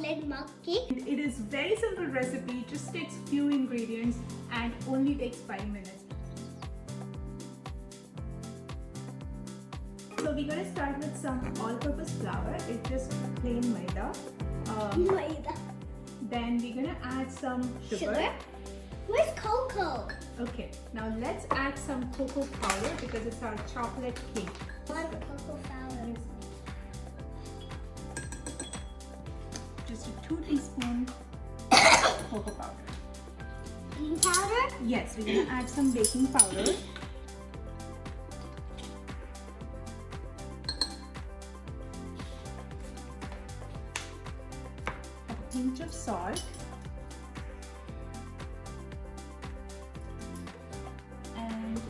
chocolate mug cake. It is very simple recipe, just takes few ingredients and only takes 5 minutes. So we're going to start with some all-purpose flour. It's just plain maida. Maida. Then we're going to add some sugar. Where's cocoa? Okay, now let's add some cocoa powder because it's our chocolate cake. One cocoa powder. Just a 2 teaspoons cocoa powder. Baking powder? Yes, we're going to add some baking powder. A pinch of salt. And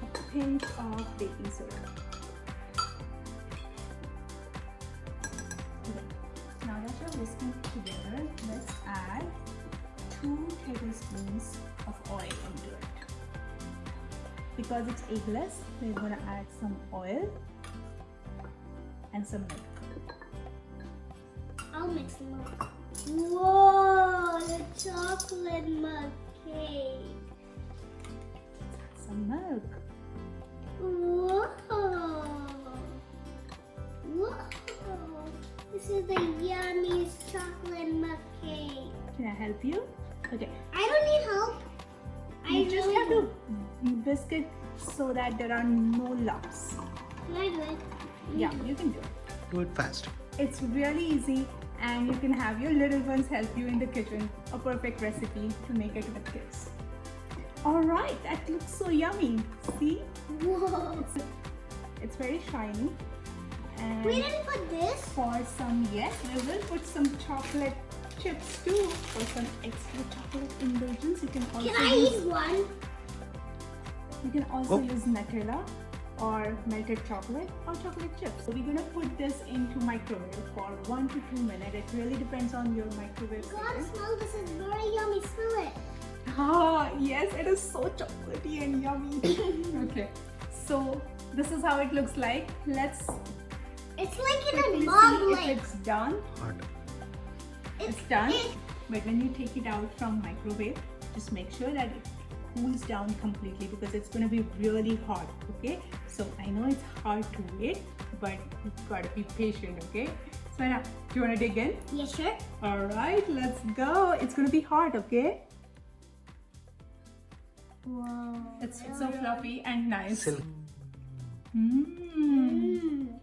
a pinch of baking soda. Now that you're whisking together, let's add 2 tablespoons of oil into it. Because it's eggless, we're going to add some oil and some milk. I'll mix them up. Whoa, the chocolate mug cake. Some milk. Whoa. Whoa. This is the yummiest chocolate mug cake. Can I help you? Okay. I don't need help. You just have to whisk it so that there are no lumps. Can I do it? Yeah, you can do it. Do it fast. It's really easy and you can have your little ones help you in the kitchen. A perfect recipe to make it with kids. Alright, that looks so yummy. See? Whoa. It's very shiny. And We didn't put this. for some, yes, we will put some chocolate chips too. For some extra chocolate indulgence, you can also Can I use, eat one? you can also Oh. use Nutella or melted chocolate or chocolate chips. So we're gonna put this into microwave for 1 to 2 minutes. It really depends on your microwave God, setting. smell this is very yummy. Smell it. Ah, yes, it is so chocolatey and yummy. Okay, so this is how it looks like. Let's It's like in a quickly mug see if like. it's done. Hard. It's done. But when you take it out from microwave, just make sure that it cools down completely because it's going to be really hot. Okay, so I know it's hard to wait, but you've got to be patient. Okay, so now, do you want to dig in? Yes, sure. All right, let's go. It's going to be hot. Okay, Whoa. it's so fluffy and nice. Silk. Mmm.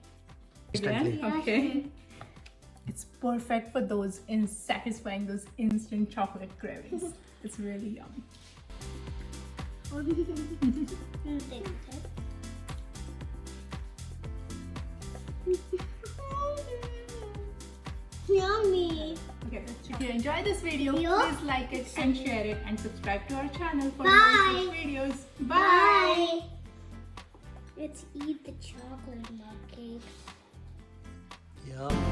Instantly. Yeah, Okay. It's perfect for those in satisfying those instant chocolate cravings. It's really yummy. Yummy. Okay, if you enjoyed this video, Yeah. please like it and share it and subscribe to our channel for Bye. more such videos. Bye. Let's eat the chocolate mug cake. Yeah.